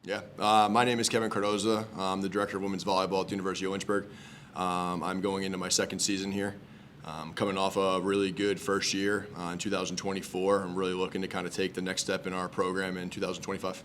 Yeah, my name is Kevin Cardoza. I'm the director of women's volleyball at the University of Lynchburg. I'm going into my second season here. Coming off a really good first year in 2024. I'm really looking to kind of take the next step in our program in 2025.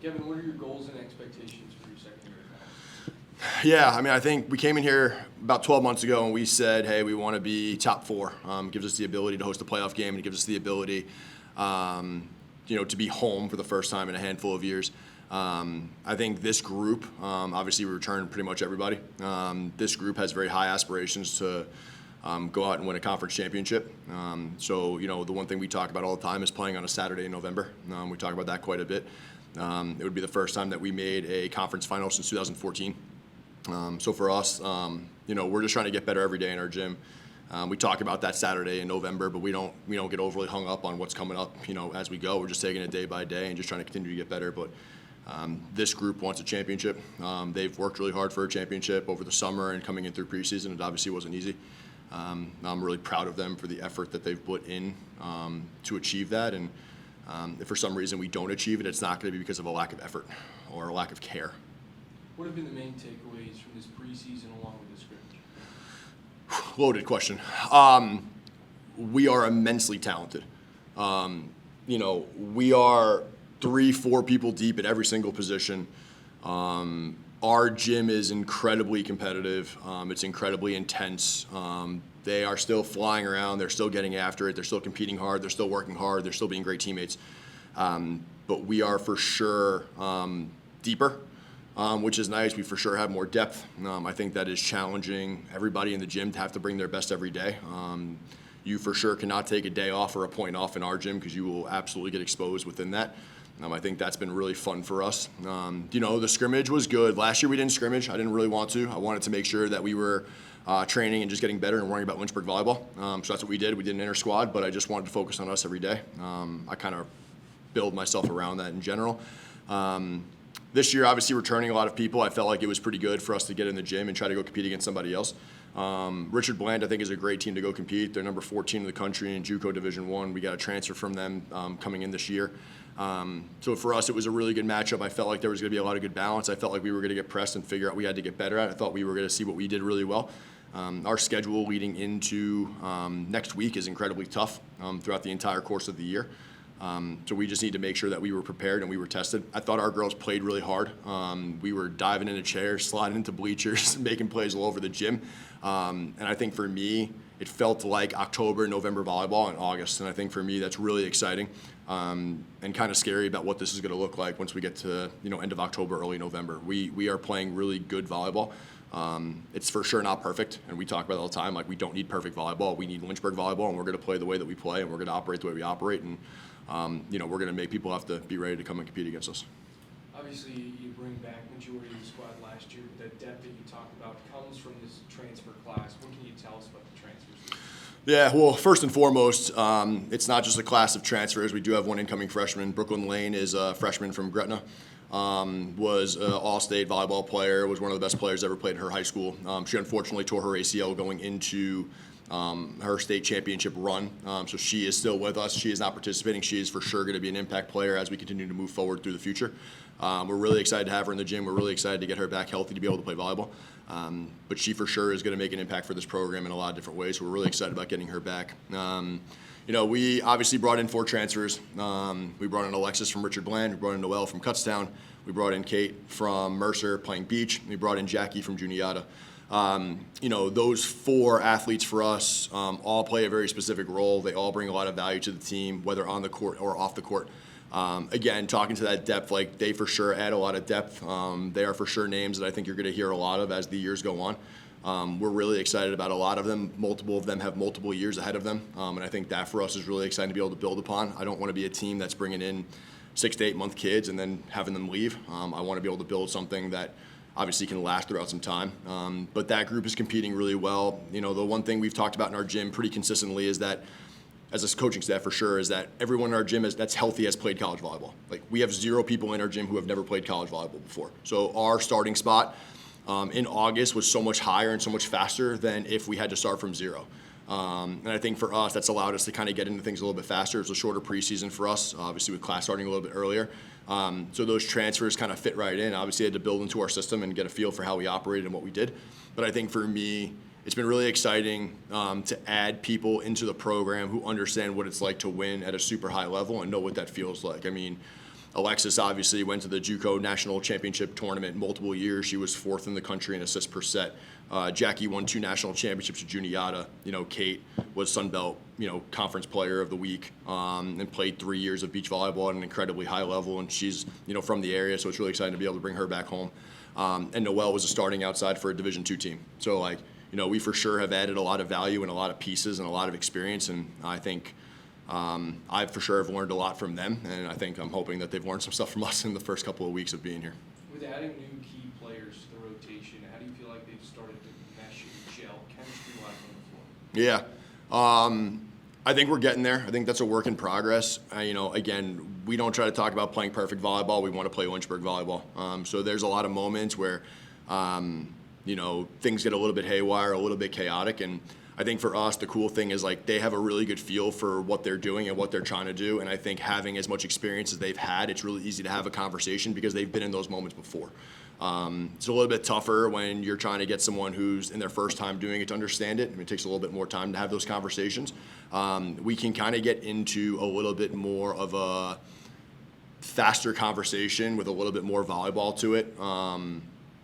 Kevin, what are your goals and expectations for your second year at college? Yeah, I mean, I think we came in here about 12 months ago and we said, hey, we want to be top four. It gives us the ability to host a playoff game, and it gives us the ability to be home for the first time in a handful of years. I think this group, obviously we returned pretty much everybody. This group has very high aspirations to go out and win a conference championship. So the one thing we talk about all the time is playing on a Saturday in November. We talk about that quite a bit. It would be the first time that we made a conference final since 2014. So for us, we're just trying to get better every day in our gym. We talk about that Saturday in November, but we don't get overly hung up on what's coming up, as we go. We're just taking it day by day and just trying to continue to get better. But this group wants a championship. They've worked really hard for a championship over the summer and coming in through preseason. It obviously wasn't easy. I'm really proud of them for the effort that they've put in to achieve that. And if for some reason we don't achieve it, it's not going to be because of a lack of effort or a lack of care. What have been the main takeaways from this preseason along with the scrimmage? Loaded question. We are immensely talented. We are 3-4 people deep at every single position. Our gym is incredibly competitive. It's incredibly intense. They are still flying around. They're still getting after it. They're still competing hard. They're still working hard. They're still being great teammates. But we are for sure deeper. Which is nice. We for sure have more depth. I think that is challenging everybody in the gym to have to bring their best every day. You for sure cannot take a day off or a point off in our gym because you will absolutely get exposed within that. I think that's been really fun for us. The scrimmage was good. Last year we didn't scrimmage. I didn't really want to. I wanted to make sure that we were training and just getting better and worrying about Lynchburg volleyball. So that's what we did. We did an inter-squad, but I just wanted to focus on us every day. I kind of build myself around that in general. This year, obviously, returning a lot of people, I felt like it was pretty good for us to get in the gym and try to go compete against somebody else. Richard Bland, I think, is a great team to go compete. They're number 14 in the country in JUCO Division I. We got a transfer from them coming in this year. So for us, it was a really good matchup. I felt like there was going to be a lot of good balance. I felt like we were going to get pressed and figure out we had to get better at it. I thought we were going to see what we did really well. Our schedule leading into next week is incredibly tough throughout the entire course of the year. So we just need to make sure that we were prepared and we were tested. I thought our girls played really hard. We were diving into chairs, sliding into bleachers, making plays all over the gym. And I think for me, it felt like October, November volleyball in August. And I think for me, that's really exciting and kind of scary about what this is going to look like once we get to end of October, early November. We are playing really good volleyball. It's for sure not perfect, and we talk about it all the time. Like, we don't need perfect volleyball. We need Lynchburg volleyball, and we're going to play the way that we play, and we're going to operate the way we operate. And we're going to make people have to be ready to come and compete against us. Obviously, you bring back majority of the squad last year. The depth that you talked about comes from this transfer class. What can you tell us about the transfers? Yeah, well, first and foremost, it's not just a class of transfers. We do have one incoming freshman. Brooklyn Lane is a freshman from Gretna. Was an all-state volleyball player, was one of the best players ever played in her high school. She unfortunately tore her ACL going into her state championship run. So she is still with us. She is not participating. She is for sure going to be an impact player as we continue to move forward through the future. We're really excited to have her in the gym. We're really excited to get her back healthy to be able to play volleyball. But she for sure is going to make an impact for this program in a lot of different ways. So we're really excited about getting her back. We obviously brought in 4 transfers. We brought in Alexis from Richard Bland. We brought in Noelle from Kutztown. We brought in Kate from Mercer playing beach. We brought in Jackie from Juniata. Those 4 athletes for us all play a very specific role. They all bring a lot of value to the team, whether on the court or off the court. Again, talking to that depth, like, they for sure add a lot of depth. They are for sure names that I think you're going to hear a lot of as the years go on. We're really excited about a lot of them. Multiple of them have multiple years ahead of them, and I think that for us is really exciting to be able to build upon. I don't want to be a team that's bringing in 6 to 8 month kids and then having them leave. I want to be able to build something that obviously can last throughout some time. But that group is competing really well. The one thing we've talked about in our gym pretty consistently is that, as a coaching staff for sure, is that everyone in our gym that's healthy has played college volleyball. Like, we have 0 people in our gym who have never played college volleyball before. So our starting spot in August was so much higher and so much faster than if we had to start from 0. And I think for us, that's allowed us to kind of get into things a little bit faster. It's a shorter preseason for us, obviously with class starting a little bit earlier. So those transfers kind of fit right in. Obviously, I had to build into our system and get a feel for how we operated and what we did. But I think for me, it's been really exciting to add people into the program who understand what it's like to win at a super high level and know what that feels like. I mean, Alexis obviously went to the JUCO National Championship tournament multiple years. She was 4th in the country in assists per set. Jackie won 2 national championships at Juniata. Kate was Sun Belt, Conference Player of the Week, and played 3 years of beach volleyball at an incredibly high level. And she's, from the area, so it's really exciting to be able to bring her back home. And Noelle was a starting outside for a Division II team. So, we for sure have added a lot of value and a lot of pieces and a lot of experience. And I think I for sure have learned a lot from them. And I think I'm hoping that they've learned some stuff from us in the first couple of weeks of being here. With adding new key players to the rotation, how do you feel like they've started to mesh and gel chemistry-wise on the floor? Yeah. I think we're getting there. I think that's a work in progress. Again, we don't try to talk about playing perfect volleyball. We want to play Lynchburg volleyball. So there's a lot of moments where, things get a little bit haywire, a little bit chaotic. And I think for us, the cool thing is they have a really good feel for what they're doing and what they're trying to do. And I think having as much experience as they've had, it's really easy to have a conversation because they've been in those moments before. It's a little bit tougher when you're trying to get someone who's in their first time doing it to understand it. It takes a little bit more time to have those conversations. We can kind of get into a little bit more of a faster conversation with a little bit more volleyball to it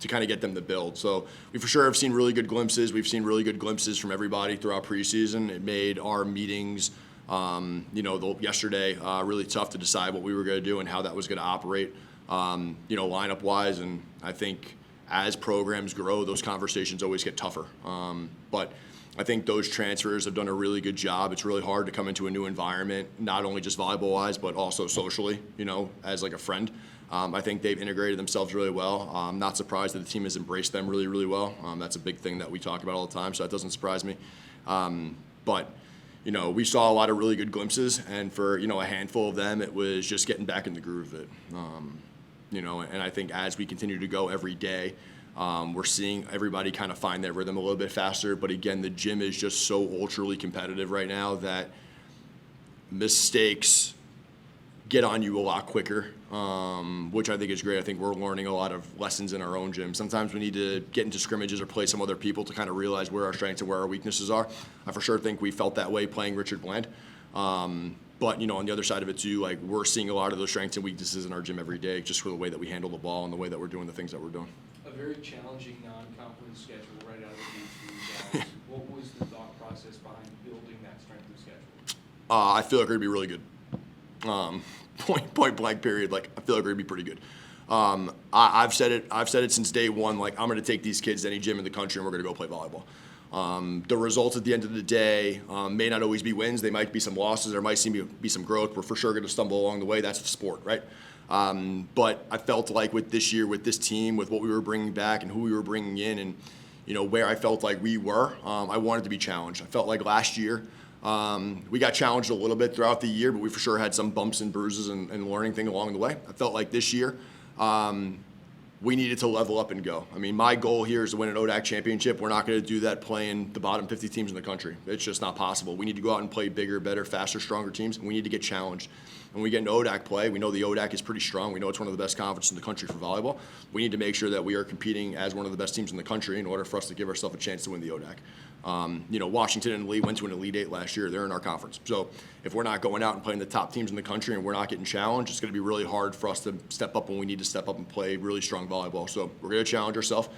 to kind of get them to build. So we for sure have seen really good glimpses. We've seen really good glimpses from everybody throughout preseason. It made our meetings, yesterday really tough to decide what we were going to do and how that was going to operate. Lineup wise, and I think as programs grow, those conversations always get tougher. But I think those transfers have done a really good job. It's really hard to come into a new environment, not only just volleyball wise, but also socially, as a friend. I think they've integrated themselves really well. I'm not surprised that the team has embraced them really, really well. That's a big thing that we talk about all the time, so that doesn't surprise me. But we saw a lot of really good glimpses, and for, a handful of them, it was just getting back in the groove of it. And I think as we continue to go every day, we're seeing everybody kind of find their rhythm a little bit faster. But again, the gym is just so ultra competitive right now that mistakes get on you a lot quicker, which I think is great. I think we're learning a lot of lessons in our own gym. Sometimes we need to get into scrimmages or play some other people to kind of realize where our strengths and where our weaknesses are. I for sure think we felt that way playing Richard Bland. But, on the other side of it too, we're seeing a lot of those strengths and weaknesses in our gym every day just for the way that we handle the ball and the way that we're doing the things that we're doing. A very challenging non-conference schedule right out of the gate for you guys. What was the thought process behind building that strength of schedule? I feel like we're going to be really good. Point blank period. I feel like we're going to be pretty good. I've said it since day one. I'm going to take these kids to any gym in the country and we're going to go play volleyball. The results at the end of the day may not always be wins. They might be some losses. There might seem to be some growth. We're for sure going to stumble along the way. That's the sport, right? But I felt like with this year, with this team, with what we were bringing back and who we were bringing in and, where I felt like we were, I wanted to be challenged. I felt like last year we got challenged a little bit throughout the year, but we for sure had some bumps and bruises and learning thing along the way. I felt like this year we needed to level up and go. My goal here is to win an ODAC championship. We're not going to do that playing the bottom 50 teams in the country. It's just not possible. We need to go out and play bigger, better, faster, stronger teams, and we need to get challenged. When we get into ODAC play, we know the ODAC is pretty strong. We know it's one of the best conferences in the country for volleyball. We need to make sure that we are competing as one of the best teams in the country in order for us to give ourselves a chance to win the ODAC. Washington and Lee went to an Elite Eight last year. They're in our conference. So if we're not going out and playing the top teams in the country and we're not getting challenged, it's going to be really hard for us to step up when we need to step up and play really strong volleyball. So we're going to challenge ourselves.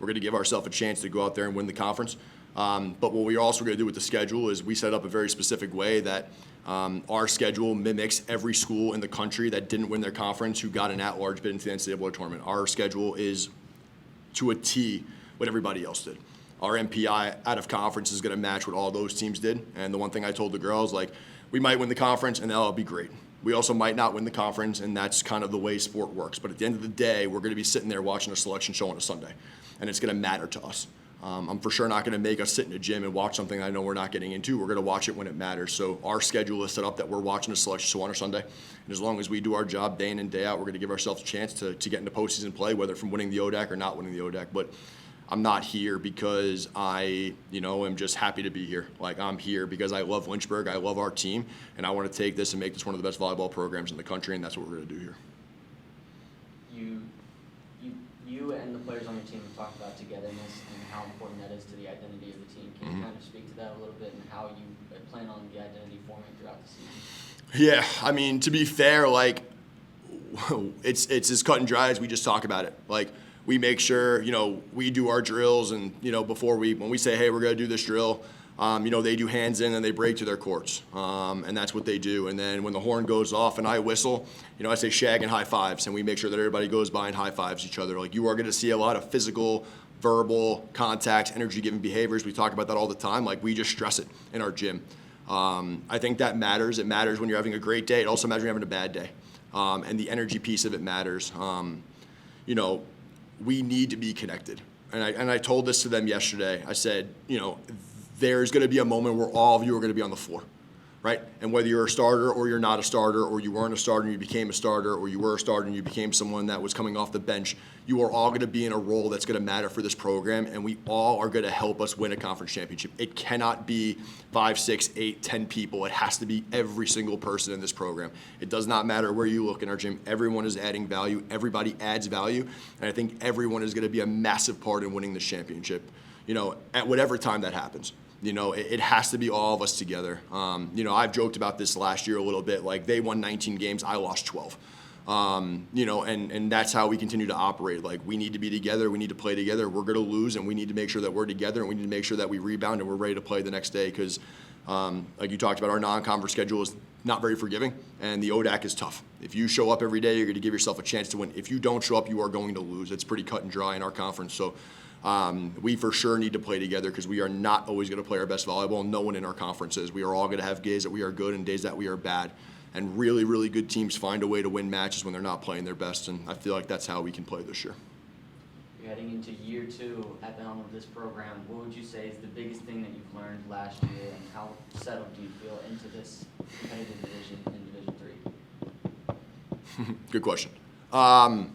We're going to give ourselves a chance to go out there and win the conference. But what we're also going to do with the schedule is we set up a very specific way that our schedule mimics every school in the country that didn't win their conference who got an at-large bid into the NCAA tournament. Our schedule is to a T what everybody else did. Our MPI out of conference is going to match what all those teams did. And the one thing I told the girls, we might win the conference and that'll be great. We also might not win the conference, and that's kind of the way sport works. But at the end of the day, we're going to be sitting there watching a selection show on a Sunday, and it's going to matter to us. I'm for sure not going to make us sit in a gym and watch something I know we're not getting into. We're going to watch it when it matters. So our schedule is set up that we're watching a selection show on a Sunday. And as long as we do our job day in and day out, we're going to give ourselves a chance to get into postseason play, whether from winning the ODAC or not winning the ODAC. But I'm not here because I, am just happy to be here. Like, I'm here because I love Lynchburg, I love our team, and I want to take this and make this one of the best volleyball programs in the country, and that's what we're going to do here. You and the players on your team have talked about togetherness and how important that is to the identity of the team. Can you kind of speak to that a little bit and how you plan on the identity forming throughout the season? Yeah, I mean, to be fair, like, it's as cut and dry as we just talk about it. Like, we make sure, we do our drills, and, when we say, hey, we're going to do this drill, they do hands in and they break to their courts. And that's what they do. And then when the horn goes off and I whistle, I say shag and high fives, and we make sure that everybody goes by and high fives each other. Like, you are going to see a lot of physical, verbal, contact, energy-giving behaviors. We talk about that all the time. Like, we just stress it in our gym. I think that matters. It matters when you're having a great day. It also matters when you're having a bad day. And the energy piece of it matters. We need to be connected. And I told this to them yesterday. I said, there's going to be a moment where all of you are going to be on the floor, right? And whether you're a starter or you're not a starter, or you weren't a starter and you became a starter, or you were a starter and you became someone that was coming off the bench, you are all going to be in a role that's going to matter for this program, and we all are going to help us win a conference championship. It cannot be 5, 6, 8, 10 people. It has to be every single person in this program. It does not matter where you look in our gym. Everyone is adding value. Everybody adds value, and I think everyone is going to be a massive part in winning this championship, at whatever time that happens. It has to be all of us together. I've joked about this last year a little bit. Like, they won 19 games, I lost 12. And that's how we continue to operate. Like, we need to be together. We need to play together. We're going to lose, and we need to make sure that we're together, and we need to make sure that we rebound and we're ready to play the next day. Because, like you talked about, our non-conference schedule is not very forgiving, and the ODAC is tough. If you show up every day, you're going to give yourself a chance to win. If you don't show up, you are going to lose. It's pretty cut and dry in our conference. So we for sure need to play together, because we are not always going to play our best volleyball. No one in our conference is. We are all going to have days that we are good and days that we are bad. And really, really good teams find a way to win matches when they're not playing their best, and I feel like that's how we can play this year. You're heading into year 2 at the helm of this program. What would you say is the biggest thing that you've learned last year, and how settled do you feel into this competitive division in Division 3? Good question. I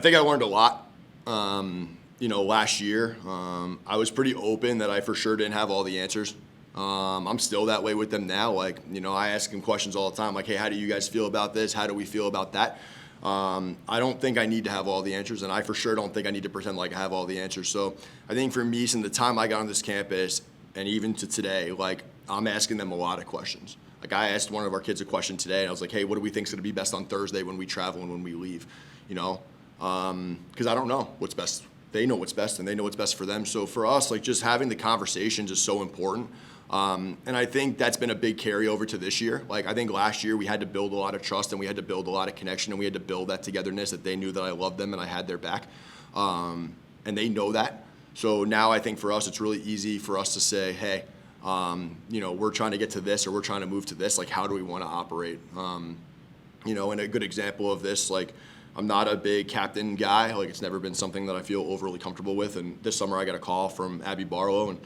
think I learned a lot. Last year, I was pretty open that I for sure didn't have all the answers. I'm still that way with them now. Like, I ask them questions all the time, like, hey, how do you guys feel about this? How do we feel about that? I don't think I need to have all the answers, and I for sure don't think I need to pretend like I have all the answers. So I think for me, since the time I got on this campus, and even to today, like, I'm asking them a lot of questions. Like, I asked one of our kids a question today, and I was like, hey, what do we think is going to be best on Thursday when we travel and when we leave? Because I don't know what's best. They know what's best, and they know what's best for them. So for us, like, just having the conversations is so important. And I think that's been a big carryover to this year. Like, I think last year we had to build a lot of trust, and we had to build a lot of connection, and we had to build that togetherness, that they knew that I loved them and I had their back. And they know that. So now I think for us, it's really easy for us to say, hey, we're trying to get to this, or we're trying to move to this. Like, how do we want to operate? And a good example of this, like, I'm not a big captain guy. Like, it's never been something that I feel overly comfortable with. And this summer I got a call from Abby Barlow, and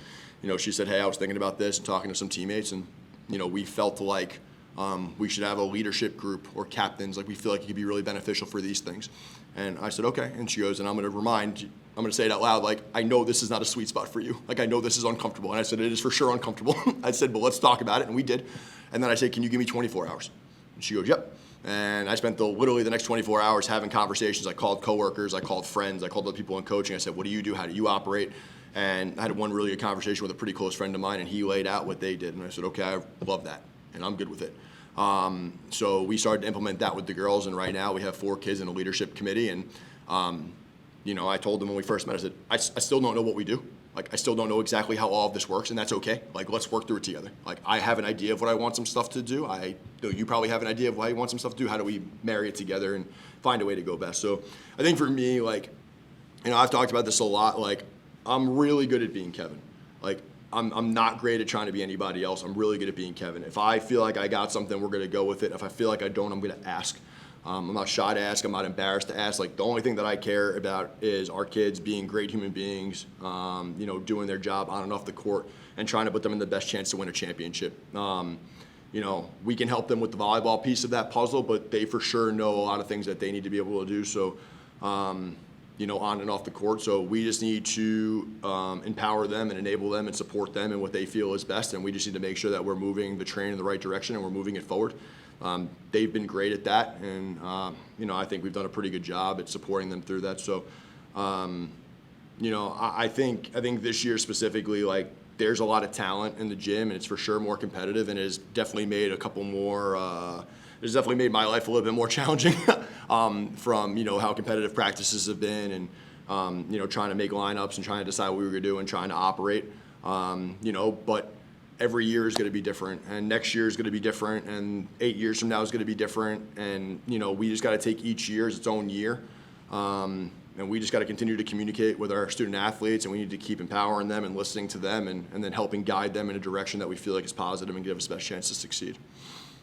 she said, hey, I was thinking about this and talking to some teammates, and we felt like we should have a leadership group or captains. Like, we feel like it could be really beneficial for these things. And I said, okay. And she goes, and I'm going to say it out loud, like, I know this is not a sweet spot for you. Like, I know this is uncomfortable. And I said, it is for sure uncomfortable. I said, but let's talk about it. And we did. And then I said, can you give me 24 hours? And she goes, yep. And I spent literally the next 24 hours having conversations. I called coworkers, I called friends, I called other people in coaching. I said, what do you do? How do you operate? And I had one really good conversation with a pretty close friend of mine, and he laid out what they did. And I said, okay, I love that, and I'm good with it. So we started to implement that with the girls, and right now we have 4 kids in a leadership committee. And, I told them when we first met, I said, I still don't know what we do. Like, I still don't know exactly how all of this works, and that's okay. Like, let's work through it together. Like, I have an idea of what I want some stuff to do. I know you probably have an idea of what you want some stuff to do. How do we marry it together and find a way to go best? So I think for me, like, I've talked about this a lot. Like, I'm really good at being Kevin. Like, I'm not great at trying to be anybody else. I'm really good at being Kevin. If I feel like I got something, we're going to go with it. If I feel like I don't, I'm going to ask. I'm not shy to ask. I'm not embarrassed to ask. Like, the only thing that I care about is our kids being great human beings, doing their job on and off the court, and trying to put them in the best chance to win a championship. We can help them with the volleyball piece of that puzzle, but they for sure know a lot of things that they need to be able to do. So, on and off the court. So we just need to empower them and enable them and support them in what they feel is best. And we just need to make sure that we're moving the train in the right direction and we're moving it forward. They've been great at that, and I think we've done a pretty good job at supporting them through that. So, I think this year specifically, like, there's a lot of talent in the gym, and it's for sure more competitive, and it has definitely made a couple more. It's definitely made my life a little bit more challenging from how competitive practices have been, and trying to make lineups and trying to decide what we were going to do and trying to operate. But every year is going to be different, and next year is going to be different, and 8 years from now is going to be different, and we just got to take each year as its own year. And we just got to continue to communicate with our student athletes, and we need to keep empowering them and listening to them, and then helping guide them in a direction that we feel like is positive and give us the best chance to succeed.